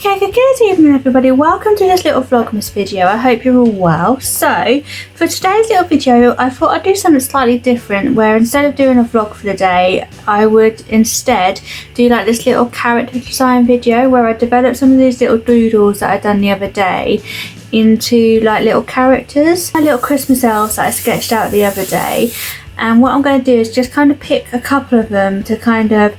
Okay, good evening everybody, welcome to this little Vlogmas video. I hope you're all well. So, for today's little video, I thought I'd do something slightly different, where instead of doing a vlog for the day, I would instead do like this little character design video where I developed some of these little doodles that I done the other day into like little characters, my little Christmas elves that I sketched out the other day. And what I'm going to do is just kind of pick a couple of them to kind of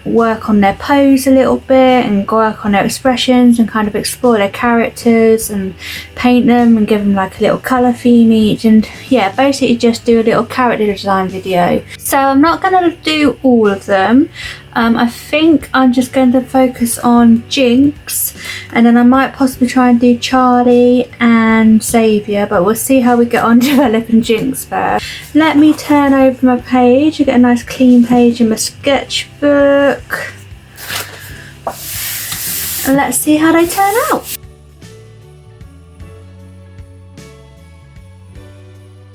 work on their pose a little bit and work on their expressions and kind of explore their characters and paint them and give them like a little colour theme each, and yeah, basically just do a little character design video. So I'm not going to do all of them. I think I'm just going to focus on Jinx, and then I might possibly try and do Charlie and Xavier, but we'll see how we get on developing Jinx first. Let me turn over my page. I get a nice clean page in my sketchbook, and let's see how they turn out.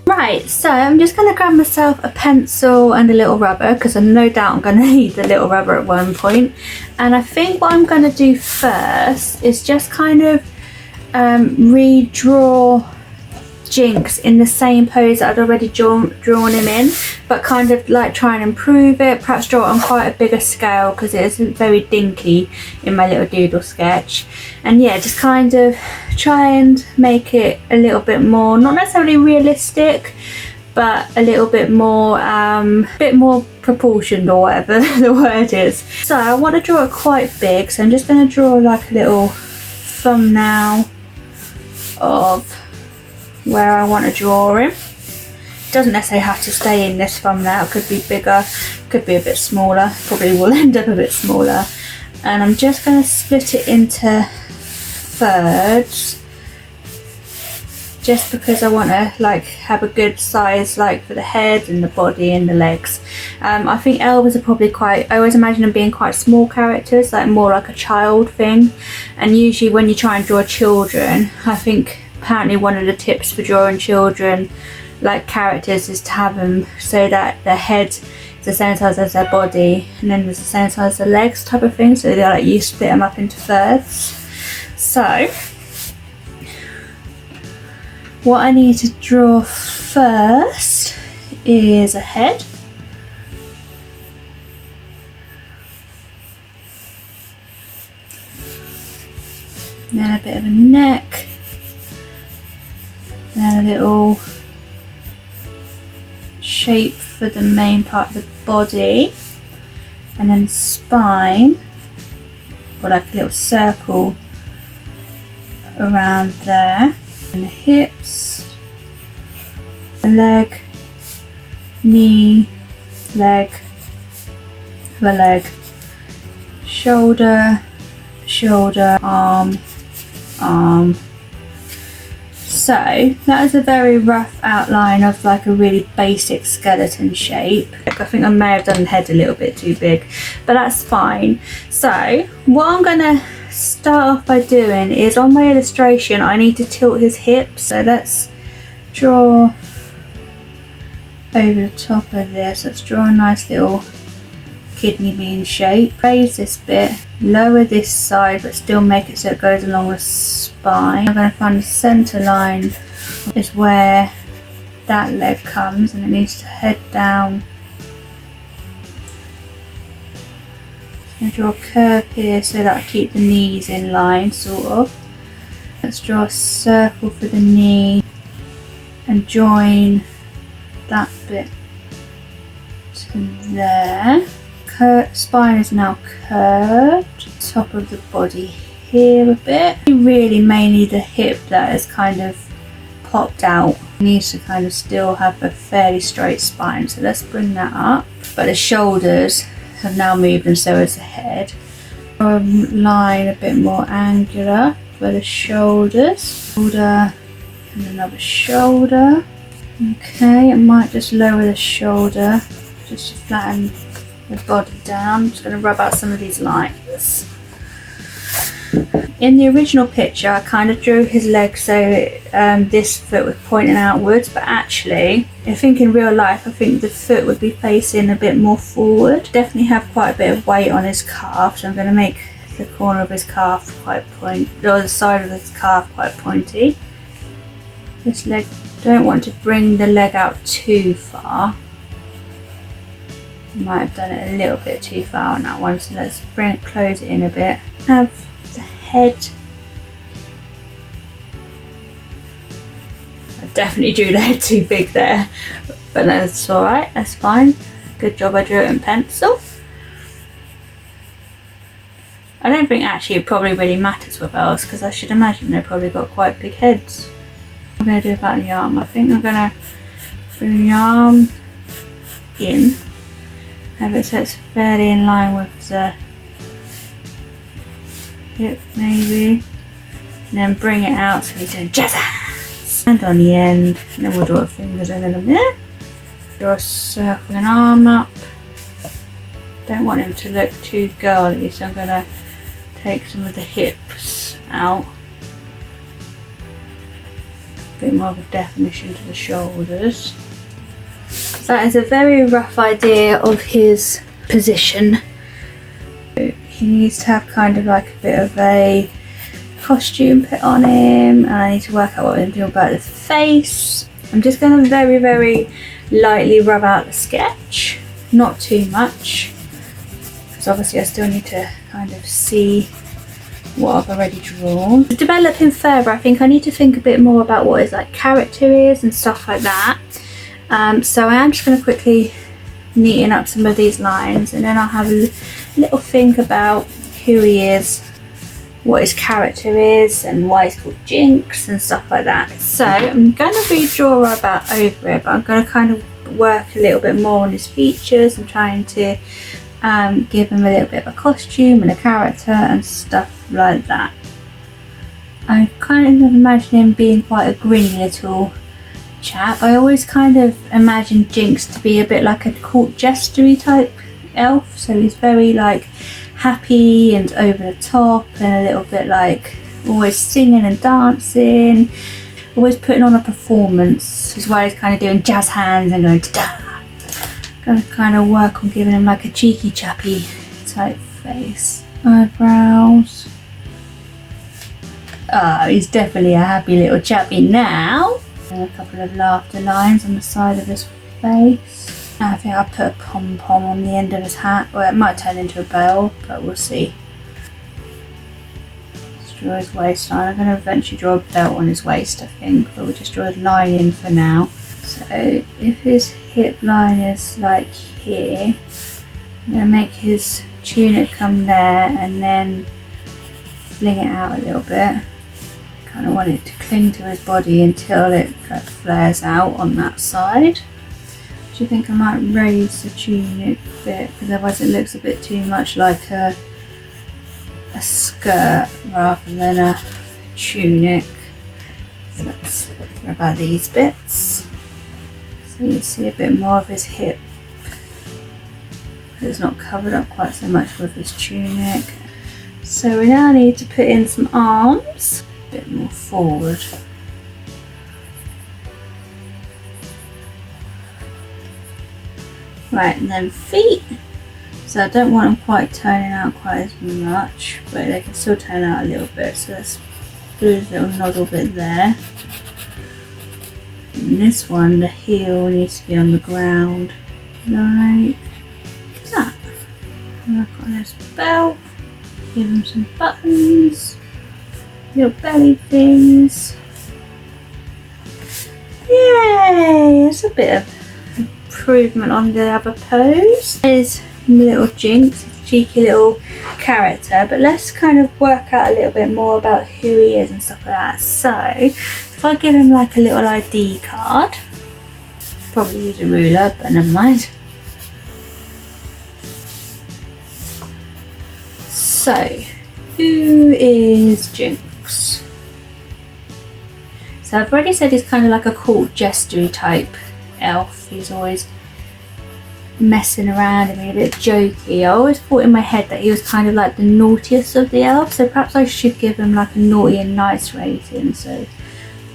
Right, so I'm just going to grab myself a pencil and a little rubber, because I no doubt I'm going to need the little rubber at one point. And I think what I'm going to do first is just kind of redraw Jinx in the same pose that I'd already drawn him in, but kind of like try and improve it, perhaps draw it on quite a bigger scale because it isn't very dinky in my little doodle sketch. And yeah, just kind of try and make it a little bit more, not necessarily realistic, but a little bit more proportioned, or whatever the word is. So I want to draw it quite big, so I'm just going to draw like a little thumbnail of where I want to draw him. It doesn't necessarily have to stay in this thumbnail, it could be bigger, could be a bit smaller, probably will end up a bit smaller. And I'm just going to split it into thirds, just because I want to like have a good size like for the head and the body and the legs. I think elves are probably quite, I always imagine them being quite small characters, like more like a child thing. And usually when you try and draw children, I think apparently one of the tips for drawing children like characters is to have them so that their head is the same size as their body, and then there's the same size as their legs type of thing, so they're like, you split them up into thirds. So what I need to draw first is a head, and then a bit of a neck, and a little shape for the main part of the body, and then spine, or like a little circle around there, and the hips, the leg, knee, leg, the leg, shoulder, shoulder, arm, arm. So that is a very rough outline of like a really basic skeleton shape. I think I may have done the head a little bit too big, but that's fine. So what I'm going to start off by doing is, on my illustration I need to tilt his hips. So let's draw over the top of this. Let's draw a nice little kidney bean shape. Raise this bit, lower this side, but still make it so it goes along the spine. I'm going to find the centre line is where that leg comes, and it needs to head down. I'm going to draw a curve here so that I keep the knees in line, sort of. Let's draw a circle for the knee and join that bit to there. Spine is now curved, top of the body here a bit. Really mainly the hip that is kind of popped out. It needs to kind of still have a fairly straight spine, so let's bring that up. But the shoulders have now moved, and so is the head. Line a bit more angular for the shoulders. Shoulder and another shoulder. Okay, I might just lower the shoulder just to flatten the body down. I'm just going to rub out some of these lines. In the original picture I kind of drew his leg so this foot was pointing outwards, but actually I think in real life I think the foot would be facing a bit more forward. Definitely have quite a bit of weight on his calf, so I'm going to make the corner of his calf quite or the side of his calf quite pointy. This leg, don't want to bring the leg out too far. Might have done it a little bit too far on that one, so let's close it in a bit. Have the head. I definitely drew the head too big there, but that's alright, that's fine. Good job I drew it in pencil. I don't think actually it probably really matters with elves, because I should imagine they've probably got quite big heads. What I'm going to do about the arm, I think I'm going to bring the arm in, have it so it's fairly in line with the hip maybe, and then bring it out so we do jazz hands. And on the end, and then we'll draw the fingers in a minute. Draw a circle and arm up. Don't want him to look too girly, so I'm going to take some of the hips out. A bit more of a definition to the shoulders. So that is a very rough idea of his position. He needs to have kind of like a bit of a costume put on him, and I need to work out what I'm doing about the face. I'm just going to very, very lightly rub out the sketch, not too much, because obviously I still need to kind of see what I've already drawn. To develop him further, I think I need to think a bit more about what his like character is and stuff like that. So I am just going to quickly neaten up some of these lines, and then I'll have a little think about who he is, what his character is, and why he's called Jinx and stuff like that. So I'm going to redraw about over it, but I'm going to kind of work a little bit more on his features and trying to give him a little bit of a costume and a character and stuff like that. I kind of imagine him being quite a grinny little chap. I always kind of imagine Jinx to be a bit like a court jestery type elf, so he's very like happy and over the top and a little bit like always singing and dancing, always putting on a performance, is why he's kind of doing jazz hands and going da. Gonna kind of work on giving him like a cheeky chappy type face. Eyebrows. Ah, he's definitely a happy little chappy now. And a couple of laughter lines on the side of his face. I think I'll put a pom-pom on the end of his hat. Well, it might turn into a bell, but we'll see. Let's draw his waistline. I'm going to eventually draw a belt on his waist, I think, but we'll just draw a line in for now. So if his hip line is like here, I'm going to make his tunic come there and then fling it out a little bit. Kind of want it to cling to his body until it kind of flares out on that side. Do you think I might raise the tunic a bit, because otherwise it looks a bit too much like a skirt rather than a tunic. So let's grab out these bits. So you see a bit more of his hip. It's not covered up quite so much with his tunic. So we now need to put in some arms, a bit more forward. Right, and then feet. So I don't want them quite turning out quite as much, but they can still turn out a little bit. So let's do a little noddle bit there. And this one, the heel needs to be on the ground, like that. Work on his belt, give him some buttons, little belly things. Yay! It's a bit of improvement on the other pose. There's little Jinx, cheeky little character, but let's kind of work out a little bit more about who he is and stuff like that. So if I give him like a little ID card, probably use a ruler, but never mind. So who is Jinx? So I've already said he's kind of like a court jestery type elf. He's always messing around and being a bit jokey. I always thought in my head that he was kind of like the naughtiest of the elves, so perhaps I should give him like a naughty and nice rating. So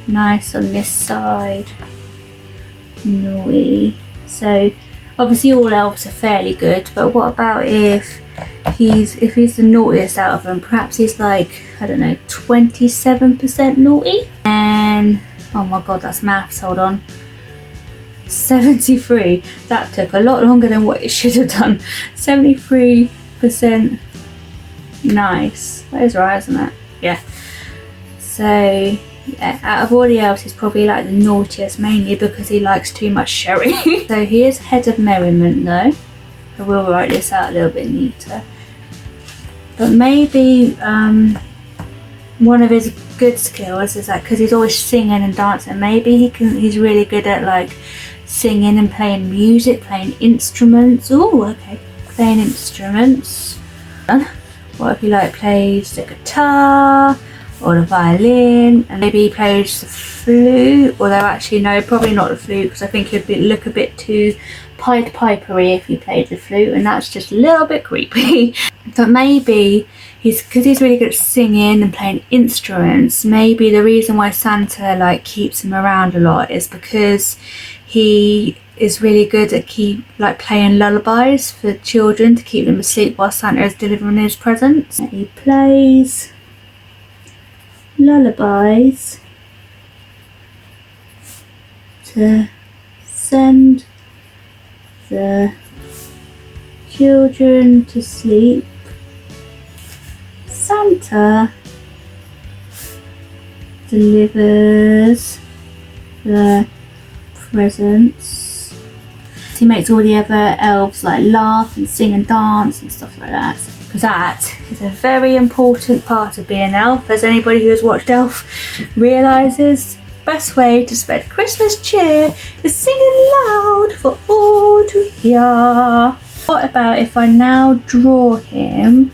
nice on this side, naughty. So obviously all elves are fairly good, but what about if if he's the naughtiest out of them, perhaps he's like, I don't know, 27% naughty. And oh my god, that's maths, hold on. 73. That took a lot longer than what it should have done. 73% nice. That is right, isn't it? Yeah. So yeah, out of all the elves, he's probably like the naughtiest, mainly because he likes too much sherry. So he is head of merriment though. I will write this out a little bit neater. But maybe one of his good skills is like, because he's always singing and dancing, maybe he's really good at like singing and playing music, playing instruments. Oh, okay, playing instruments. What if he like plays the guitar or the violin, and maybe he plays the flute, although actually no, probably not the flute, because I think he'd look a bit too Pied Pipery if he played the flute, and that's just a little bit creepy. But maybe because he's really good at singing and playing instruments, maybe the reason why Santa like keeps him around a lot is because he is really good at playing lullabies for children to keep them asleep while Santa is delivering his presents. He plays lullabies to send the children to sleep. Santa delivers the presents. He makes all the other elves like laugh and sing and dance and stuff like that, because that is a very important part of being an elf, as anybody who has watched Elf realises. Best way to spread Christmas cheer is singing loud for all to hear. What about if I now draw him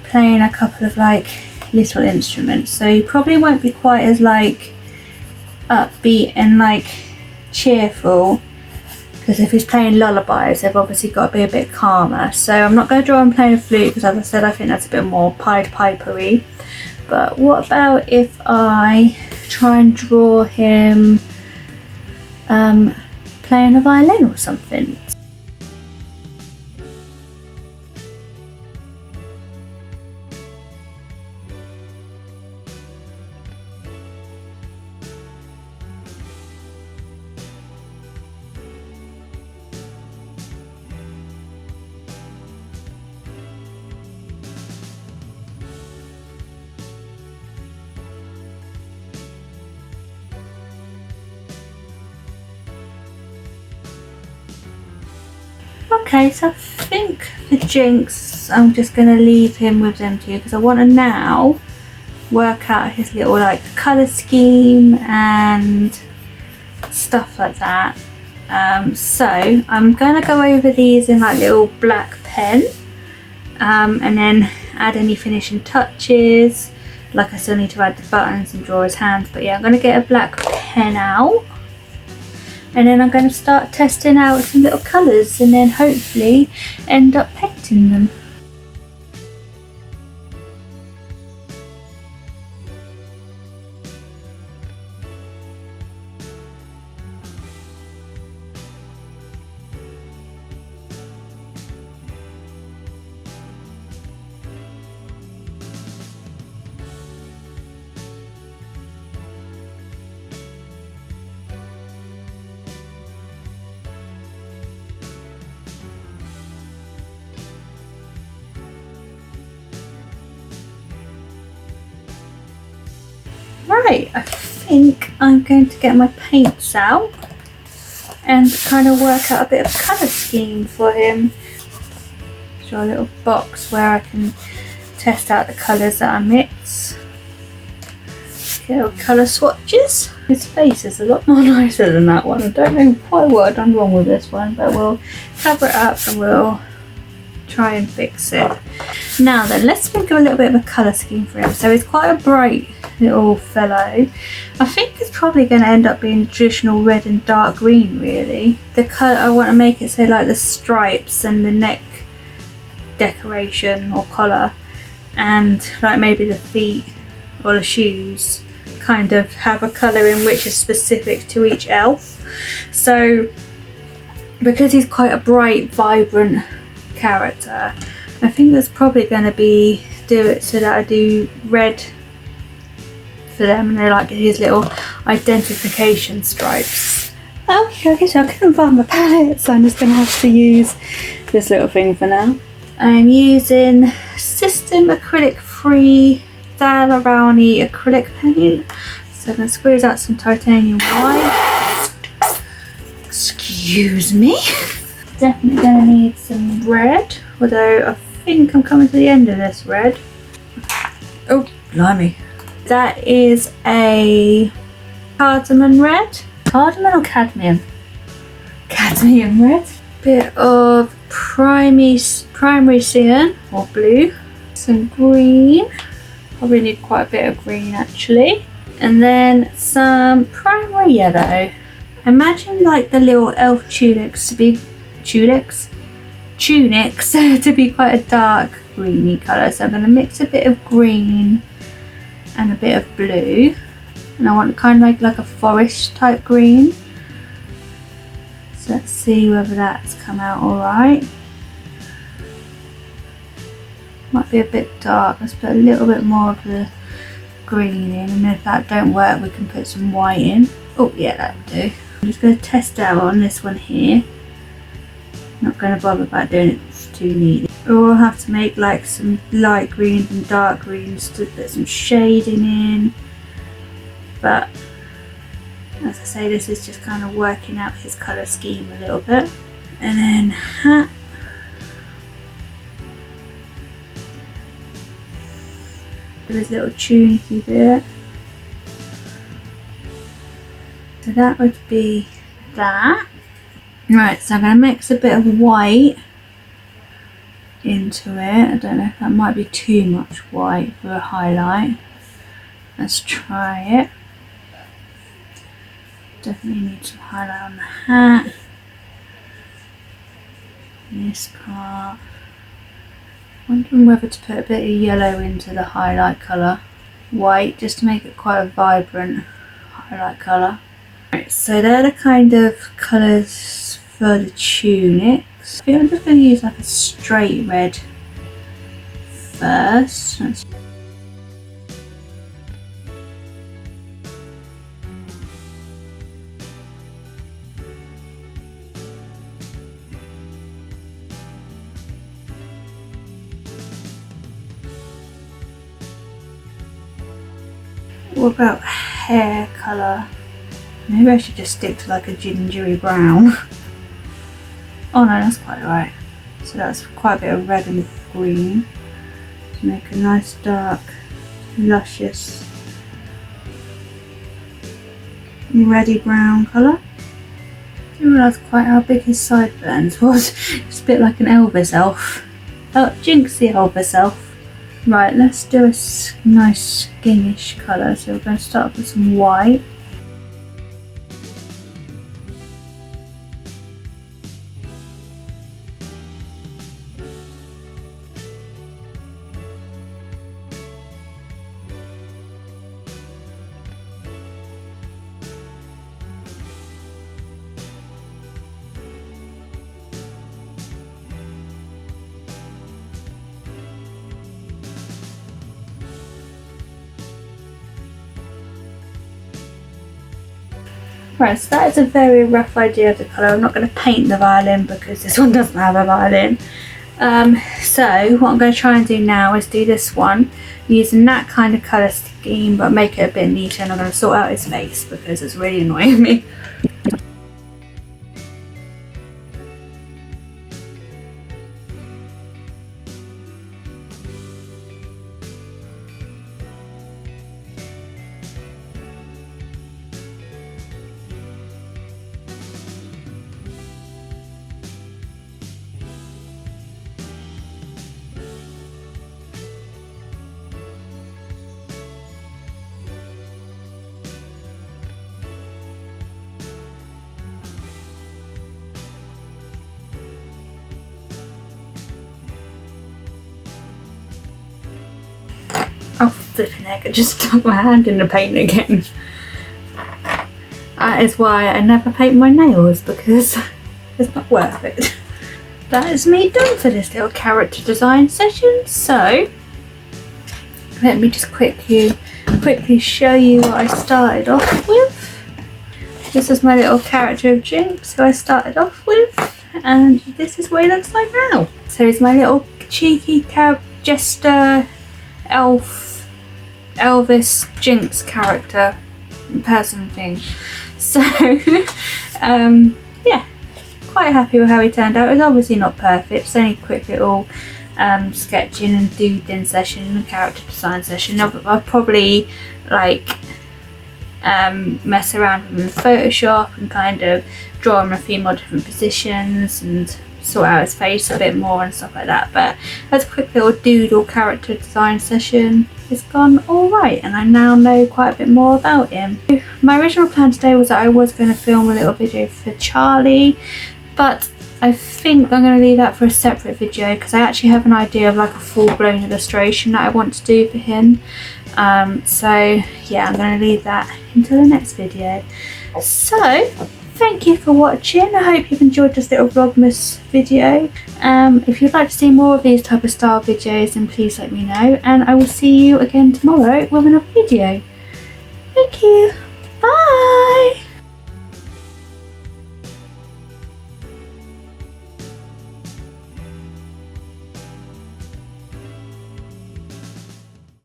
playing a couple of like little instruments? So he probably won't be quite as like upbeat and like cheerful, because if he's playing lullabies, they've obviously got to be a bit calmer. So I'm not going to draw him playing a flute, because as I said, I think that's a bit more Pied Pipery. But what about if I try and draw him playing a violin or something? Okay, so I think for Jinx, I'm just going to leave him with them two, because I want to now work out his little like colour scheme and stuff like that. So I'm going to go over these in like little black pen, and then add any finishing touches. Like I still need to add the buttons and draw his hands, but yeah, I'm going to get a black pen out. And then I'm going to start testing out some little colours, and then hopefully end up painting them. Right, I think I'm going to get my paints out and kind of work out a bit of colour scheme for him. Draw a little box where I can test out the colours that I mix. Get little colour swatches. His face is a lot more nicer than that one. I don't know quite what I've done wrong with this one, but we'll cover it up and we'll try and fix it. Now then, let's think of a little bit of a colour scheme for him. So he's quite a bright little fellow. I think it's probably going to end up being traditional red and dark green, really. The colour, I want to make it so like the stripes and the neck decoration or collar, and like maybe the feet or the shoes kind of have a colour in which is specific to each elf. So because he's quite a bright, vibrant character, I think that's probably going to be do it so that I do red for them, and they're like these little identification stripes. Okay, so I couldn't find my palette, so I'm just going to have to use this little thing for now. I'm using System Acrylic Free Dala Brownie acrylic paint. So I'm going to squeeze out some titanium white. Excuse me. Definitely going to need some red, although I think I'm coming to the end of this red. Oh, blimey. That is a cardamom red. Cardamom or cadmium? Cadmium red. Bit of primary cyan or blue. Some green. Probably need quite a bit of green actually. And then some primary yellow. Imagine like the little elf tunics to be to be quite a dark greeny colour. So I'm going to mix a bit of green and a bit of blue, and I want kind of like a forest type green. So let's see whether that's come out alright. Might be a bit dark. Let's put a little bit more of the green in, and if that don't work we can put some white in. Oh yeah, that'll do. I'm just going to test out on this one here. Not going to bother about doing it too neatly. Or I'll have to make like some light greens and dark greens to put some shading in. But as I say, this is just kind of working out his colour scheme a little bit. And then hat. This little tunicky bit. So that would be that. Right, so I'm going to mix a bit of white into it. I don't know if that might be too much white for a highlight. Let's try it. Definitely need some highlight on the hat. This part. Wondering whether to put a bit of yellow into the highlight colour. White, just to make it quite a vibrant highlight colour. Right, so they're the kind of colours for the tunics. I think I'm just going to use like a straight red first. What about hair colour? Maybe I should just stick to like a gingery brown. Oh no, that's quite alright. So that's quite a bit of red and green to make a nice dark, luscious, reddy brown colour. I didn't realise quite how big his sideburns was. It's a bit like an Elvis elf. Oh, Jinx the Elvis elf. Right, let's do a nice skinish colour. So we're going to start off with some white. Right, so that is a very rough idea of the colour. I'm not going to paint the violin because this one doesn't have a violin. So what I'm going to try and do now is do this one using that kind of colour scheme, but make it a bit neater, and I'm going to sort out his face because it's really annoying me. Oh, flipping heck, I just stuck my hand in the paint again. That is why I never paint my nails, because it's not worth it. that is me done for this little character design session. So let me just quickly show you what I started off with. This is my little character of Jinx who I started off with, and this is what he looks like now. So he's my little cheeky jester elf Elvis Jinx character person thing. So yeah, quite happy with how he turned out. It's obviously not perfect, it's only a quick little sketching and doodling session and character design session. I'll probably like mess around with him in Photoshop and kind of draw him a few more different positions and sort out his face a bit more and stuff like that. But as a quick little doodle character design session, it's gone alright, and I now know quite a bit more about him. My original plan today was that I was going to film a little video for Charlie, but I think I'm going to leave that for a separate video because I actually have an idea of like a full-blown illustration that I want to do for him. So yeah, I'm going to leave that until the next video. So thank you for watching. I hope you've enjoyed this little Vlogmas video. If you'd like to see more of these type of style videos, then please let me know, and I will see you again tomorrow with another video. Thank you.